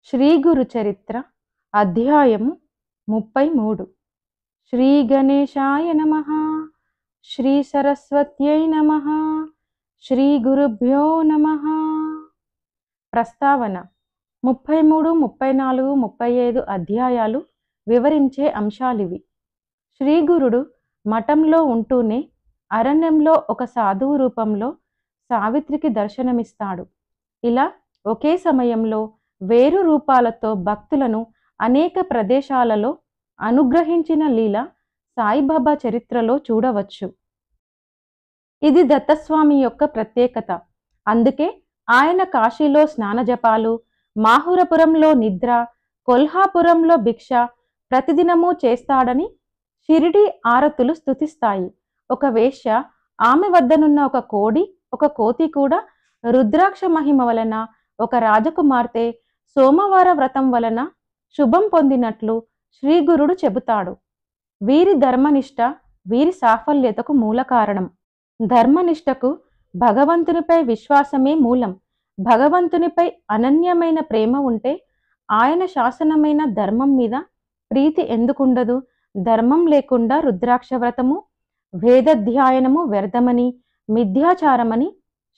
శ్రీ గురు చరిత్ర అధ్యాయము 33. శ్రీ గణేశాయ నమః. శ్రీ సరస్వత్యై నమః. శ్రీ గురుభ్యో నమః. ప్రస్తావన 33, 34, 35 అధ్యాయాలు వివరించే అంశాలివి. శ్రీగురుడు మఠంలో ఉంటూనే అరణ్యంలో ఒక సాధువు రూపంలో సావిత్రికి దర్శనమిస్తాడు. ఇలా ఒకే సమయంలో వేరు రూపాలతో భక్తులను అనేక ప్రదేశాలలో అనుగ్రహించిన లీల సాయిబాబా చరిత్రలో చూడవచ్చు. ఇది దత్తస్వామి యొక్క ప్రత్యేకత. అందుకే ఆయన కాశీలో స్నానజపాలు, మాహురపురంలో నిద్ర, కొల్హాపురంలో భిక్ష ప్రతిదినము చేస్తాడని షిరిడి ఆరతులు స్తుతిస్తాయి. ఒక వేశ్య, ఆమె వద్దనున్న ఒక కోడి, ఒక కోతి కూడా రుద్రాక్ష మహిమ వలన, ఒక రాజకుమార్తె సోమవార వ్రతం వలన శుభం పొందినట్లు శ్రీగురుడు చెబుతాడు. వీరి ధర్మనిష్ట వీరి సాఫల్యతకు మూల కారణం. ధర్మనిష్టకు భగవంతునిపై విశ్వాసమే మూలం. భగవంతునిపై అనన్యమైన ప్రేమ ఉంటే ఆయన శాసనమైన ధర్మం మీద ప్రీతి ఎందుకుండదు? ధర్మం లేకుండా రుద్రాక్ష వ్రతము, వేదధ్యాయనము వ్యర్థమని, మిథ్యాచారమని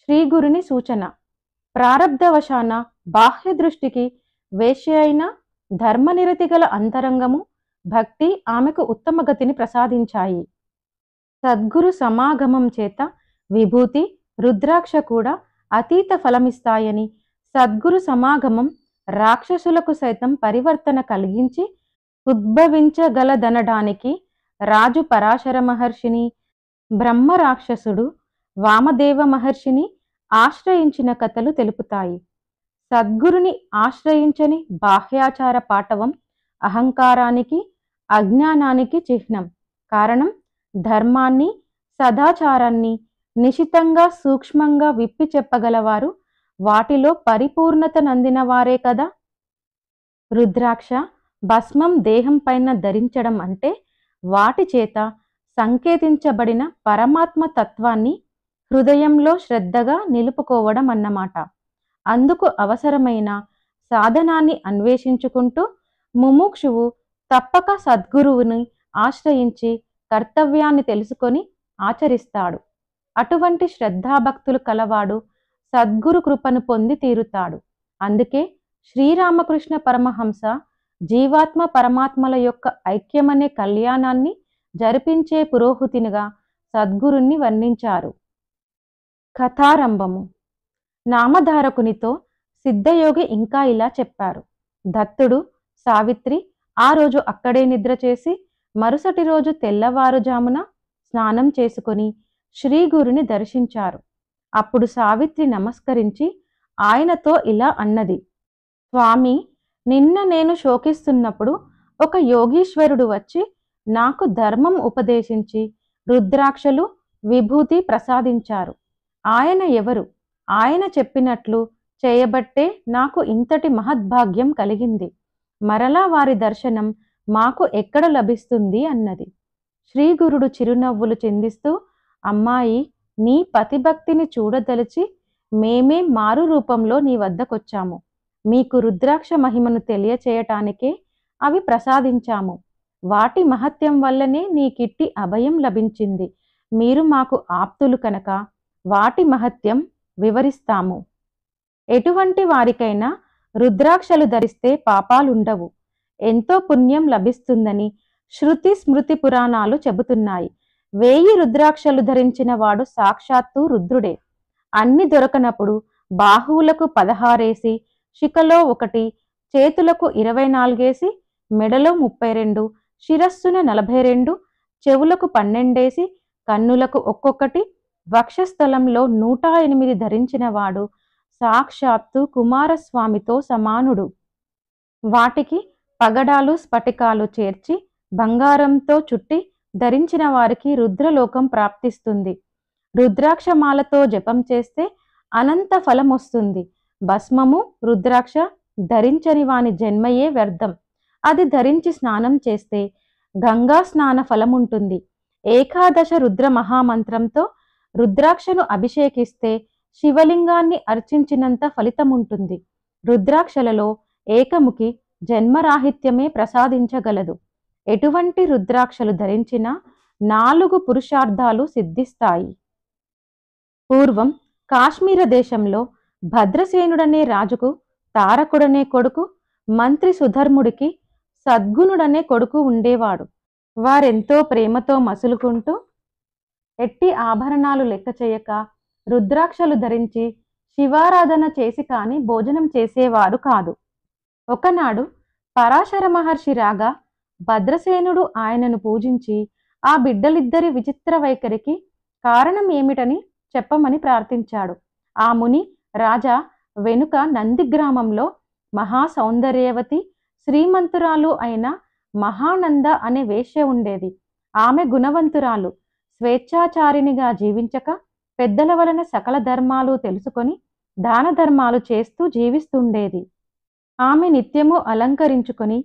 శ్రీగురుని సూచన. ప్రారబ్ధవశాన బాహ్య దృష్టికి వేశ్య అయిన ధర్మనిరతి గల అంతరంగము, భక్తి ఆమెకు ఉత్తమ గతిని ప్రసాదించాయి. సద్గురు సమాగమం చేత విభూతి, రుద్రాక్ష కూడా అతీత ఫలమిస్తాయని, సద్గురు సమాగమం రాక్షసులకు సైతం పరివర్తన కలిగించి ఉద్భవించగలదనడానికి రాజు పరాశర మహర్షిని, బ్రహ్మ రాక్షసుడు వామదేవ మహర్షిని ఆశ్రయించిన కథలు తెలుపుతాయి. సద్గురుని ఆశ్రయించని బాహ్యాచార పాటవం అహంకారానికి, అజ్ఞానానికి చిహ్నం. కారణం, ధర్మాన్ని, సదాచారాన్ని నిశితంగా సూక్ష్మంగా విప్పి చెప్పగలవారు వాటిలో పరిపూర్ణత నందిన వారే కదా. రుద్రాక్ష, భస్మం దేహం పైన ధరించడం అంటే వాటి చేత సంకేతించబడిన పరమాత్మ తత్వాన్ని హృదయంలో శ్రద్ధగా నిలుపుకోవడం అన్నమాట. అందుకు అవసరమైన సాధనాన్ని అన్వేషించుకుంటూ ముముక్షువు తప్పక సద్గురువుని ఆశ్రయించి కర్తవ్యాన్ని తెలుసుకొని ఆచరిస్తాడు. అటువంటి శ్రద్ధాభక్తులు కలవాడు సద్గురు కృపను పొంది తీరుతాడు. అందుకే శ్రీరామకృష్ణ పరమహంస జీవాత్మ పరమాత్మల యొక్క ఐక్యమనే కళ్యాణాన్ని జరిపించే పురోహితునిగా సద్గురుణ్ణి వర్ణించారు. కథారంభము. నామధారకునితో సిద్ధయోగి ఇంకా ఇలా చెప్పారు. దత్తుడు, సావిత్రి ఆ రోజు అక్కడే నిద్ర చేసి మరుసటి రోజు తెల్లవారుజామున స్నానం చేసుకొని శ్రీగురుని దర్శించారు. అప్పుడు సావిత్రి నమస్కరించి ఆయనతో ఇలా అన్నది. స్వామి, నిన్న నేను శోకిస్తున్నప్పుడు ఒక యోగీశ్వరుడు వచ్చి నాకు ధర్మం ఉపదేశించి రుద్రాక్షలు, విభూతి ప్రసాదించారు. ఆయన ఎవరు? ఆయన చెప్పినట్లు చేయబట్టే నాకు ఇంతటి మహద్భాగ్యం కలిగింది. మరలా వారి దర్శనం మాకు ఎక్కడ లభిస్తుంది అన్నది. శ్రీగురుడు చిరునవ్వులు చిందిస్తూ, అమ్మాయి, నీ పతిభక్తిని చూడదలిచి మేమే మారు రూపంలో నీ వద్దకొచ్చాము. మీకు రుద్రాక్ష మహిమను తెలియచేయటానికే అవి ప్రసాదించాము. వాటి మహత్యం వల్లనే నీకిట్టి అభయం లభించింది. మీరు మాకు ఆప్తులు కనుక వాటి మహత్యం వివరిస్తాము. ఎటువంటి వారికైనా రుద్రాక్షలు ధరిస్తే పాపాలుండవు, ఎంతో పుణ్యం లభిస్తుందని శృతి స్మృతి పురాణాలు చెబుతున్నాయి. 1000 రుద్రాక్షలు ధరించిన వాడు సాక్షాత్తు రుద్రుడే. అన్ని దొరకనప్పుడు బాహువులకు 16 శిఖలో 1, చేతులకు 24, మెడలో 32, శిరస్సున 42, చెవులకు 12, కన్నులకు ఒక్కొక్కటి, వక్షస్థలంలో 108 ధరించిన వాడు సాక్షాత్తు కుమారస్వామితో సమానుడు. వాటికి పగడాలు, స్ఫటికాలు చేర్చి బంగారంతో చుట్టి ధరించిన వారికి రుద్రలోకం ప్రాప్తిస్తుంది. రుద్రాక్షమాలతో జపం చేస్తే అనంత ఫలం వస్తుంది. భస్మము, రుద్రాక్ష ధరించని వాని జన్మయే వ్యర్థం. అది ధరించి స్నానం చేస్తే గంగా స్నాన ఫలముంటుంది. ఏకాదశ రుద్ర మహామంత్రంతో రుద్రాక్షను అభిషేకిస్తే శివలింగాన్ని అర్చించినంత ఫలితముంటుంది. రుద్రాక్షలలో ఏకముఖి జన్మరాహిత్యమే ప్రసాదించగలదు. ఎటువంటి రుద్రాక్షలు ధరించినా 4 పురుషార్థాలు సిద్ధిస్తాయి. పూర్వం కాశ్మీర దేశంలో భద్రసేనుడనే రాజుకు తారకుడనే కొడుకు, మంత్రి సుధర్ముడికి సద్గుణుడనే కొడుకు ఉండేవాడు. వారెంతో ప్రేమతో మసులుకుంటూ ఎట్టి ఆభరణాలు లెక్క చేయక రుద్రాక్షలు ధరించి శివారాధన చేసి కాని భోజనం చేసేవారు కాదు. ఒకనాడు పరాశర మహర్షి రాగా భద్రసేనుడు ఆయనను పూజించి ఆ బిడ్డలిద్దరి విచిత్ర వైఖరికి కారణం ఏమిటని చెప్పమని ప్రార్థించాడు. ఆ ముని రాజా, వెనుక నంది గ్రామంలో మహాసౌందర్యవతి శ్రీమంతురాలు అయిన మహానంద అనే వేశ్య ఉండేది. ఆమె గుణవంతురాలు, స్వేచ్ఛాచారిణిగా జీవించక పెద్దల వలన సకల ధర్మాలు తెలుసుకొని దాన ధర్మాలు చేస్తూ జీవిస్తుండేది. ఆమె నిత్యము అలంకరించుకొని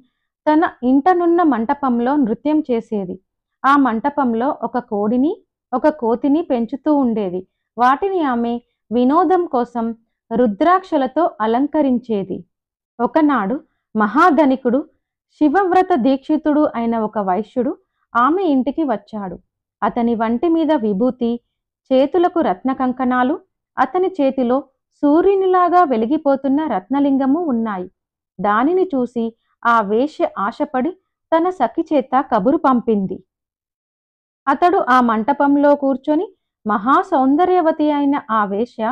తన ఇంటనున్న మంటపంలో నృత్యం చేసేది. ఆ మంటపంలో ఒక కోడిని, ఒక కోతిని పెంచుతూ ఉండేది. వాటిని ఆమె వినోదం కోసం రుద్రాక్షలతో అలంకరించేది. ఒకనాడు మహాధనికుడు, శివవ్రత దీక్షితుడు అయిన ఒక వైశ్యుడు ఆమె ఇంటికి వచ్చాడు. అతని వంటి మీద విభూతి, చేతులకు రత్న కంకణాలు, అతని చేతిలో సూర్యునిలాగా వెలిగిపోతున్న రత్నలింగము ఉన్నాయి. దానిని చూసి ఆ వేశ్య ఆశపడి తన సఖి చేత కబురు పంపింది. అతడు ఆ మంటపంలో కూర్చొని మహాసౌందర్యవతి అయిన ఆ వేశ్య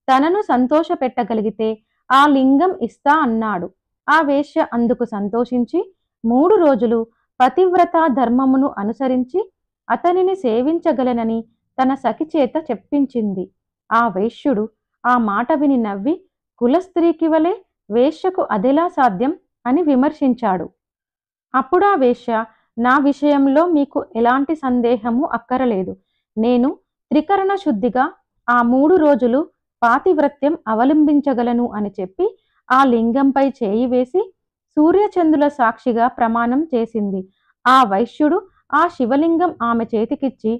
తనను సంతోషపెట్టగలిగితే ఆ లింగం ఇస్తా అన్నాడు. ఆ వేశ్య అందుకు సంతోషించి 3 రోజులు పతివ్రత ధర్మమును అనుసరించి అతనిని సేవించగలనని తన సఖి చేత చెప్పించింది. ఆ వేశ్యుడు ఆ మాట విని నవ్వి, కులస్త్రీకి వలె వేశ్యకు అదెలా సాధ్యం అని విమర్శించాడు. అప్పుడా వేశ్య, నా విషయంలో మీకు ఎలాంటి సందేహము అక్కరలేదు. నేను త్రికరణ శుద్ధిగా ఆ 3 రోజులు పాతివ్రత్యం అవలంబించగలను అని చెప్పి ఆ లింగంపై చేయి వేసి సూర్యచంద్రుల సాక్షిగా ప్రమాణం చేసింది. ఆ వైశ్యుడు ఆ శివలింగం ఆమె చేతికిచ్చి,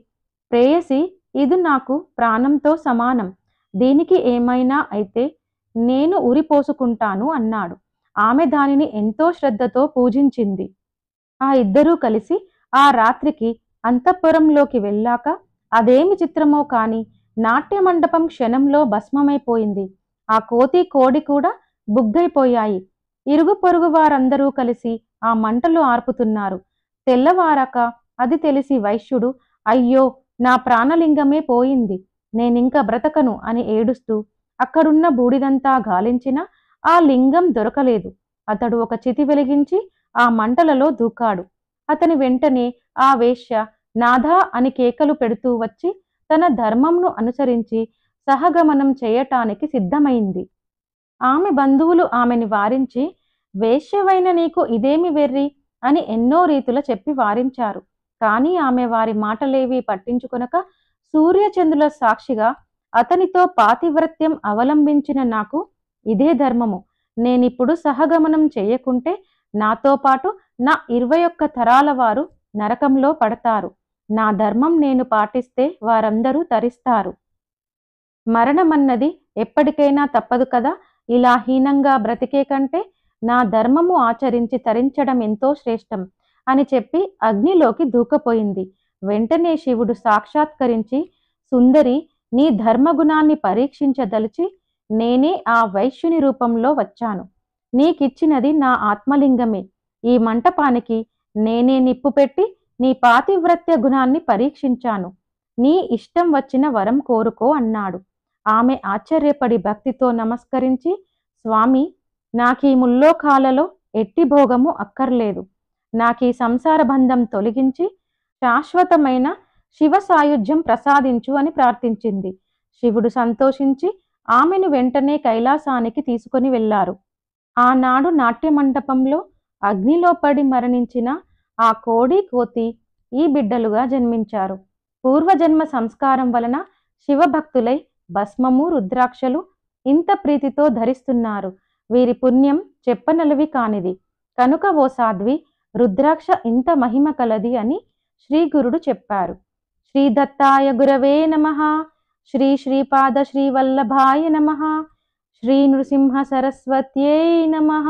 ప్రేయసి, ఇది నాకు ప్రాణంతో సమానం. దీనికి ఏమైనా అయితే నేను ఉరిపోసుకుంటాను అన్నాడు. ఆమె దానిని ఎంతో శ్రద్ధతో పూజించింది. ఆ ఇద్దరూ కలిసి ఆ రాత్రికి అంతఃపురంలోకి వెళ్ళాక అదేమి చిత్రమో కాని నాట్యమండపం క్షణంలో భస్మమైపోయింది. ఆ కోతి, కోడి కూడా బుగ్గైపోయాయి. ఇరుగు పొరుగు వారందరూ కలిసి ఆ మంటలు ఆర్పుతున్నారు. తెల్లవారాక అది తెలిసి వైశ్యుడు, అయ్యో, నా ప్రాణలింగమే పోయింది, నేనింక బ్రతకను అని ఏడుస్తూ అక్కడున్న బూడిదంతా గాలించినా ఆ లింగం దొరకలేదు. అతడు ఒక చితి వెలిగించి ఆ మంటలలో దూకాడు. అతని వెంటనే ఆ వేశ్య నాథా అని కేకలు పెడుతూ వచ్చి తన ధర్మంను అనుసరించి సహగమనం చేయటానికి సిద్ధమైంది. ఆమె బంధువులు ఆమెని వారించి, వేశ్యవైన నీకు ఇదేమి వెర్రి అని ఎన్నో రీతుల చెప్పి వారించారు. కానీ ఆమె వారి మాటలేవి పట్టించుకొనక సూర్యచంద్రుల సాక్షిగా అతనితో పాతివ్రత్యం అవలంబించిన నాకు ఇదే ధర్మము. నేనిప్పుడు సహగమనం చేయకుంటే నాతో పాటు నా 21 తరాల వారు నరకంలో పడతారు. నా ధర్మం నేను పాటిస్తే వారందరూ తరిస్తారు. మరణమన్నది ఎప్పటికైనా తప్పదు కదా. ఇలా హీనంగా బ్రతికే కంటే నా ధర్మము ఆచరించి తరించడం ఎంతో శ్రేష్టం అని చెప్పి అగ్నిలోకి దూకపోయింది. వెంటనే శివుడు సాక్షాత్కరించి, సుందరి, నీ ధర్మగుణాన్ని పరీక్షించదలిచి నేనే ఆ వైశ్యుని రూపంలో వచ్చాను. నీకిచ్చినది నా ఆత్మలింగమే. ఈ మంటపానికి నేనే నిప్పు పెట్టి నీ పాతివ్రత్య గుణాన్ని పరీక్షించాను. నీ ఇష్టం వచ్చిన వరం కోరుకో అన్నాడు. ఆమె ఆశ్చర్యపడి భక్తితో నమస్కరించి, స్వామి, నాకీ ముల్లోకాలలో ఎట్టి భోగము అక్కర్లేదు. నాకీ సంసార బంధం తొలగించి శాశ్వతమైన శివ సాయుధ్యం ప్రసాదించు అని ప్రార్థించింది. శివుడు సంతోషించి ఆమెను వెంటనే కైలాసానికి తీసుకొని వెళ్లారు. ఆనాడు నాట్యమండపంలో అగ్నిలో పడి మరణించిన ఆ కోడి, కోతి ఈ బిడ్డలుగా జన్మించారు. పూర్వజన్మ సంస్కారం వలన శివభక్తులై భస్మము, రుద్రాక్షలు ఇంత ప్రీతితో ధరిస్తున్నారు. వీరి పుణ్యం చెప్పనలవి కానిది. కనుక ఓ సాధ్వి, రుద్రాక్ష ఇంత మహిమ కలది అని శ్రీగురుడు చెప్పారు. శ్రీ దత్తాయ గురవే నమః. శ్రీ శ్రీపాద శ్రీవల్లభాయ నమః. శ్రీ నృసింహ సరస్వత్యై నమః.